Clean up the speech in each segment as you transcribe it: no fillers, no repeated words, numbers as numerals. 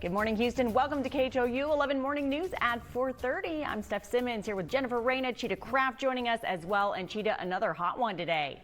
Good morning, Houston. Welcome to KHOU 11 Morning News at 4:30. I'm Steph Simmons here with Jennifer Reyna, Cheetah Craft joining us as well, and Cheetah, another hot one today.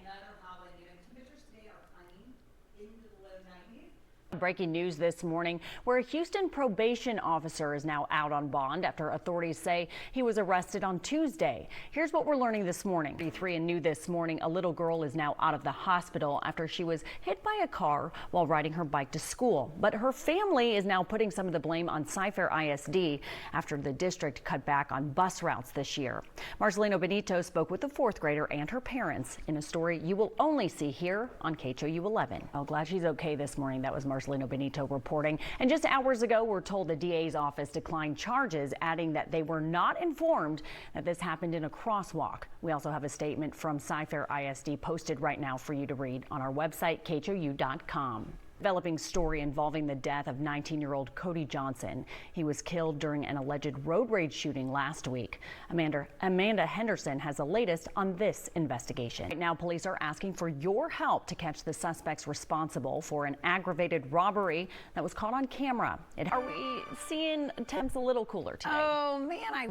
Breaking news this morning, where a Houston probation officer is now out on bond after authorities say he was arrested on Tuesday. Here's what we're learning this morning. 33 and new this morning, a little girl is now out of the hospital after she was hit by a car while riding her bike to school. But her family is now putting some of the blame on Cy-Fair ISD after the district cut back on bus routes this year. Marcelino Benito spoke with the fourth grader and her parents in a story you will only see here on KHOU 11. Oh, glad she's okay this morning. That was Marcelino Benito reporting. And just hours ago, we're told the DA's office declined charges, adding that they were not informed that this happened in a crosswalk. We also have a statement from Cy-Fair ISD posted right now for you to read on our website, khou.com. Developing story involving the death of 19-year-old Cody Johnson. He was killed during an alleged road rage shooting last week. Amanda Henderson has the latest on this investigation. Right now, police are asking for your help to catch the suspects responsible for an aggravated robbery that was caught on camera. Are we seeing temps a little cooler today? Oh, man,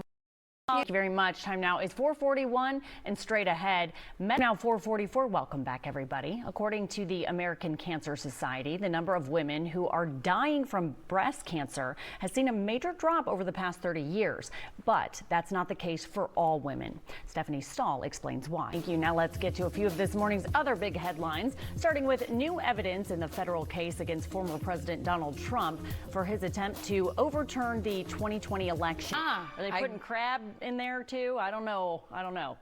Thank you very much. Time now is 4:41 and straight ahead. Now 4:44. Welcome back, everybody. According to the American Cancer Society, the number of women who are dying from breast cancer has seen a major drop over the past 30 years. But that's not the case for all women. Stephanie Stahl explains why. Thank you. Now let's get to a few of this morning's other big headlines, starting with new evidence in the federal case against former President Donald Trump for his attempt to overturn the 2020 election. Are they putting crab in there too? I don't know,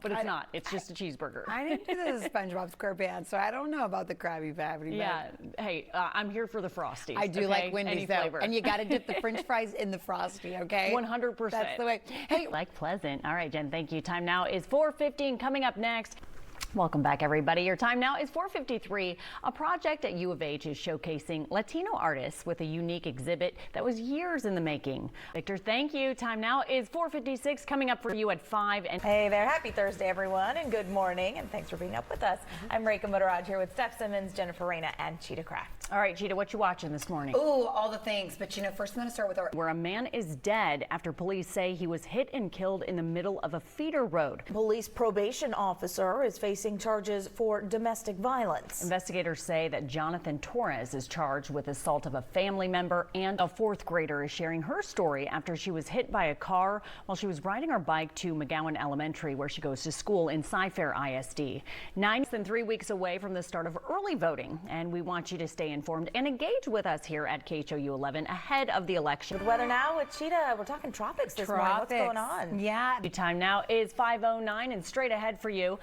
but it's not. It's just a cheeseburger. I didn't do the SpongeBob SquarePants, so I don't know about the Krabby Patty. Yeah, hey, I'm here for the Frosties. I do like Wendy's though, and you got to dip the French fries in the Frosty, okay? 100%. That's the way. Hey, like pleasant. All right, Jen, thank you. Time now is 4:15. Coming up next. Welcome back, everybody. Your time now is 4:53. A project at U of H is showcasing Latino artists with a unique exhibit that was years in the making. Victor, thank you. Time now is 4:56. Coming up for you at 5. And hey there. Happy Thursday, everyone, and good morning, and thanks for being up with us. I'm Reka Motoraj here with Steph Simmons, Jennifer Reyna, and Cheetah Craft. All right, Cheetah, what you watching this morning? Ooh, all the things. But, first I'm going to start with where a man is dead after police say he was hit and killed in the middle of a feeder road. Police probation officer is facing charges for domestic violence. Investigators say that Jonathan Torres is charged with assault of a family member, and a fourth grader is sharing her story after she was hit by a car while she was riding her bike to McGowan Elementary, where she goes to school in Cy-Fair ISD. 9 than 3 weeks away from the start of early voting, and we want you to stay informed and engage with us here at KHOU 11 ahead of the election. Good weather now with Cheetah. We're talking tropics this morning. What's going on? Yeah. The time now is 5:09 and straight ahead for you.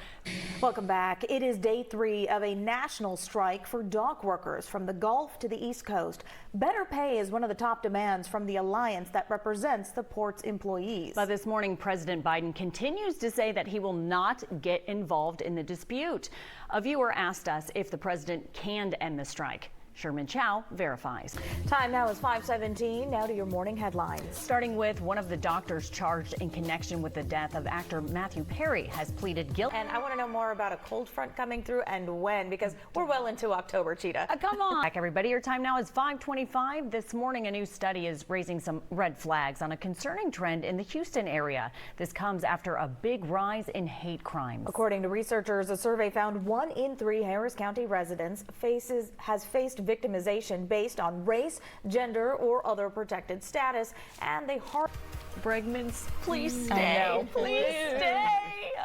Welcome back. It is day 3 of a national strike for dock workers from the Gulf to the East Coast. Better pay is one of the top demands from the alliance that represents the port's employees. But this morning, President Biden continues to say that he will not get involved in the dispute. A viewer asked us if the president can end the strike. Sherman Chow verifies. Time now is 5:17. Now to your morning headlines. Starting with one of the doctors charged in connection with the death of actor Matthew Perry has pleaded guilty. And I want to know more about a cold front coming through and when, because we're well into October, Cheetah. Come on. Back, everybody. Your time now is 5:25. This morning, a new study is raising some red flags on a concerning trend in the Houston area. This comes after a big rise in hate crimes. According to researchers, a survey found 1 in 3 Harris County residents has faced victimization based on race, gender, or other protected status, and they Bregman's, please stay. Please stay.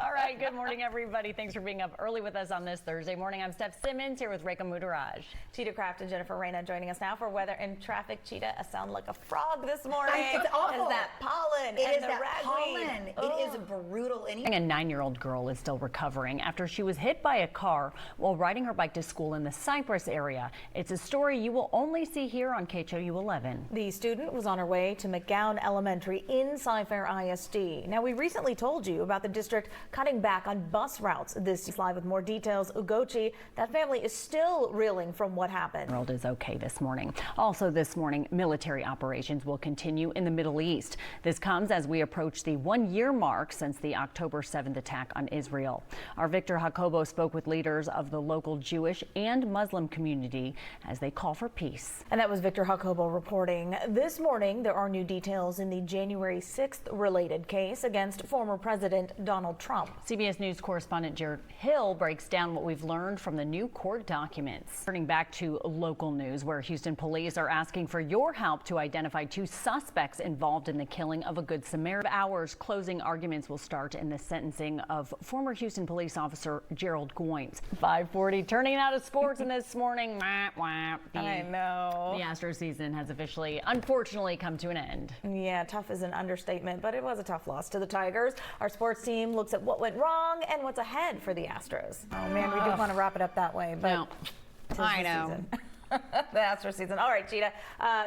All right. Good morning, everybody. Thanks for being up early with us on this Thursday morning. I'm Steph Simmons here with Reka Motoraj. Cheetah Craft and Jennifer Reyna joining us now for weather and traffic. Cheetah, I sound like a frog this morning. It's awful. It's that pollen. It and is the that ragweed. pollen. Oh. It is brutal. A 9-year-old girl is still recovering after she was hit by a car while riding her bike to school in the Cypress area. It's a story you will only see here on KHOU 11. The student was on her way to McGowan Elementary in Cy-Fair ISD. Now, we recently told you about the district cutting back on bus routes. This is live with more details. Ugochi, that family is still reeling from what happened. World is okay this morning. Also this morning, military operations will continue in the Middle East. This comes as we approach the 1-year mark since the October 7th attack on Israel. Our Victor Jacobo spoke with leaders of the local Jewish and Muslim community as they call for peace. And that was Victor Jacobo reporting. This morning, there are new details in the January 6th related case against former President Donald Trump. CBS News correspondent Jared Hill breaks down what we've learned from the new court documents. Turning back to local news, where Houston police are asking for your help to identify 2 suspects involved in the killing of a Good Samaritan. Hours closing arguments will start in the sentencing of former Houston police officer Gerald Goins. 5:40. Turning out of sports in this morning. I know. The Astros season has officially, unfortunately, come to an end. Yeah, tough is an understatement, but it was a tough loss to the Tigers. Our sports team looks at what went wrong and what's ahead for the Astros. Oh man, we didn't want to wrap it up that way, but no. I know. Season. The Astros season. All right, Cheetah,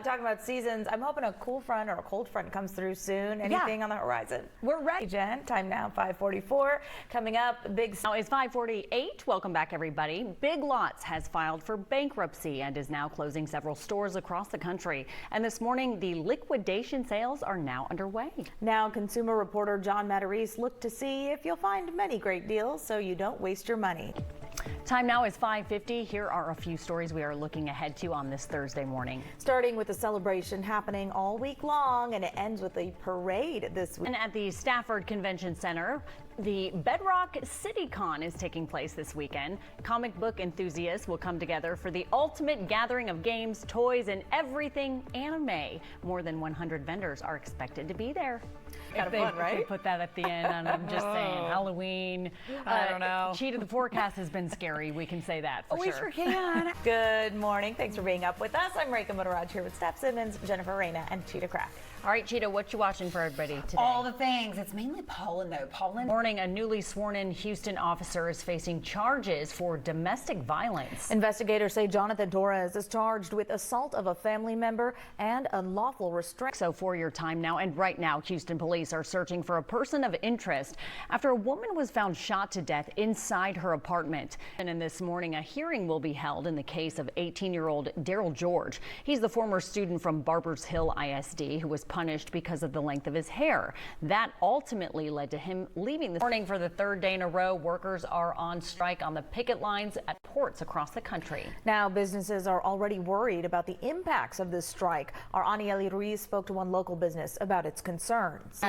talking about seasons, I'm hoping a cool front or a cold front comes through soon. Anything on the horizon? We're ready. Jen, time now, 5:44. Coming up, Now it's 5:48. Welcome back, everybody. Big Lots has filed for bankruptcy and is now closing several stores across the country. And this morning, the liquidation sales are now underway. Now, consumer reporter John Matarese looked to see if you'll find many great deals so you don't waste your money. Time now is 5:50. Here are a few stories we are looking ahead to on this Thursday morning. Starting with a celebration happening all week long, and it ends with a parade this week. And at the Stafford Convention Center, the Bedrock CityCon is taking place this weekend. Comic book enthusiasts will come together for the ultimate gathering of games, toys, and everything anime. More than 100 vendors are expected to be there. Kind of fun, right? They put that at the end, and I'm just saying, Halloween. I don't know. Cheetah, the forecast has been scary. We can say that for sure. We sure can. Good morning. Thanks for being up with us. I'm Reka Motoraj here with Steph Simmons, Jennifer Reyna, and Cheetah Crack. All right, Cheetah, what you watching for everybody today? All the things. It's mainly pollen, though. Pollen. Morning, a newly sworn-in Houston officer is facing charges for domestic violence. Investigators say Jonathan Torres is charged with assault of a family member and unlawful restraint. So for your time now, and right now, Houston police are searching for a person of interest after a woman was found shot to death inside her apartment. And in this morning, a hearing will be held in the case of 18-year-old Daryl George. He's the former student from Barbers Hill ISD who was punished because of the length of his hair. That ultimately led to him leaving this morning. For the 3rd day in a row, workers are on strike on the picket lines at ports across the country. Now, businesses are already worried about the impacts of this strike. Our Anieli Ruiz spoke to one local business about its concerns.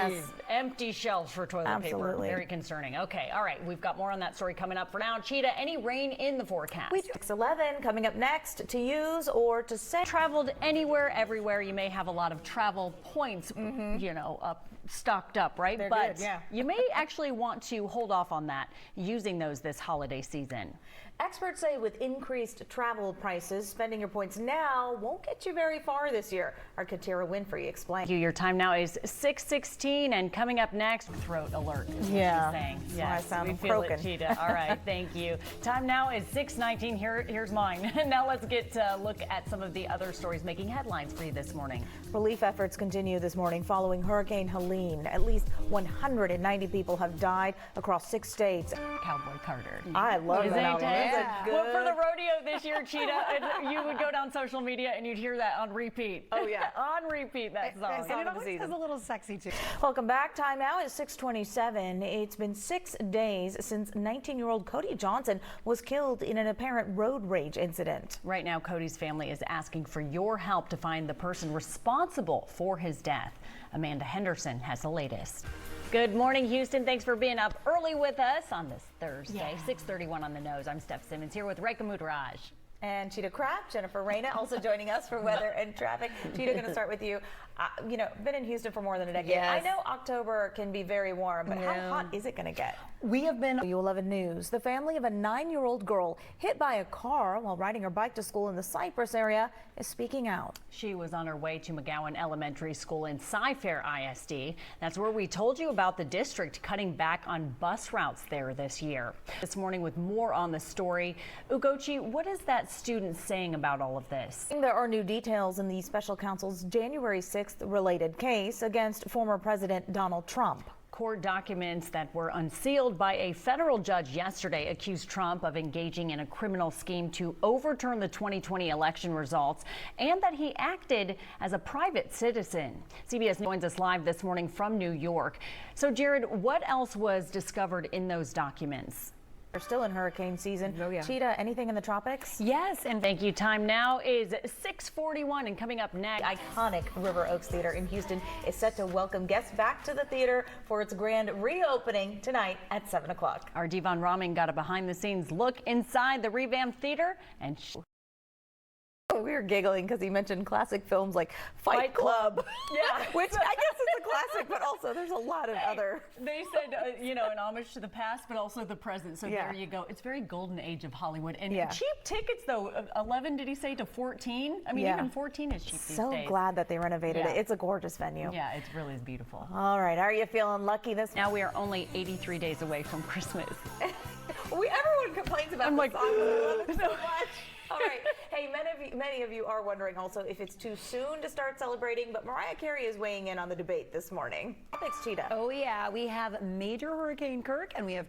Empty shelves for toilet paper. Very concerning. Okay, all right. We've got more on that story coming up. For now, Cheetah, any rain in the forecast? We do. 6:11 coming up next. To use or to send. Traveled anywhere, everywhere. You may have a lot of travel points, you know, stocked up, right? They're but good, yeah. You may actually want to hold off on that, using those this holiday season. Experts say with increased travel prices, spending your points now won't get you very far this year. Our Katira Winfrey explained. Your time now is 6:16, and coming up next, throat alert is what she's saying. Yes, I sound we feel broken. it, Cheetah. All right, thank you. Time now is 6:19. Here's mine. Now let's get to look at some of the other stories making headlines for you this morning. Relief efforts continue this morning following Hurricane Helene. At least 190 people have died across 6 states. Cowboy Carter. I love that album. Well, for the rodeo this year, Cheetah, you would go down social media and you'd hear that on repeat. Oh, yeah. On repeat, that song. And it always has a little sexy, too. Welcome back. Time now is 6:27. It's been 6 days since 19-year-old Cody Johnson was killed in an apparent road rage incident. Right now, Cody's family is asking for your help to find the person responsible for his death. Amanda Henderson has the latest. Good morning, Houston. Thanks for being up early with us on this Thursday. 6:31 on the nose. I'm Steph Simmons here with Reka Motoraj. And Cheetah Craft, Jennifer Reyna, also joining us for weather and traffic. Cheetah, going to start with you. You know, been in Houston for more than a decade. Yes. I know October can be very warm, but how hot is it going to get? We have been. U11 News. The family of a 9-year-old girl hit by a car while riding her bike to school in the Cypress area is speaking out. She was on her way to McGowan Elementary School in Cy-Fair ISD. That's where we told you about the district cutting back on bus routes there this year. This morning with more on the story. Ugochi, what is that student saying about all of this? There are new details in the special counsel's January 6th related case against former President Donald Trump. Court documents that were unsealed by a federal judge yesterday accused Trump of engaging in a criminal scheme to overturn the 2020 election results and that he acted as a private citizen. CBS joins us live this morning from New York. So, Jared, what else was discovered in those documents? We're still in hurricane season. Oh, yeah. Cheetah, anything in the tropics? Yes, and thank you. Time now is 6:41, and coming up next, Iconic River Oaks Theater in Houston is set to welcome guests back to the theater for its grand reopening tonight at 7 o'clock. our Devon Rahman got a behind-the-scenes look inside the revamped theater, and We were giggling because he mentioned classic films like Fight Club. Yeah. Which I guess is a classic, but also there's a lot of other. they said, an homage to the past, but also the present. So Yeah. there you go. It's very golden age of Hollywood. And Yeah. cheap tickets, though, 11, did he say, to 14? I mean, Yeah. even 14 is cheap these So days. glad that they renovated Yeah. it. It's a gorgeous venue. Yeah, it really is beautiful. All right, are you feeling lucky this Now we are only 83 days away from Christmas. Everyone complains about I'm the like, song, but I love it so much. All right. Hey, many of you are wondering also if it's too soon to start celebrating, but Mariah Carey is weighing in on the debate this morning. Thanks, Cheetah. Oh, yeah. We have Major Hurricane Kirk and we have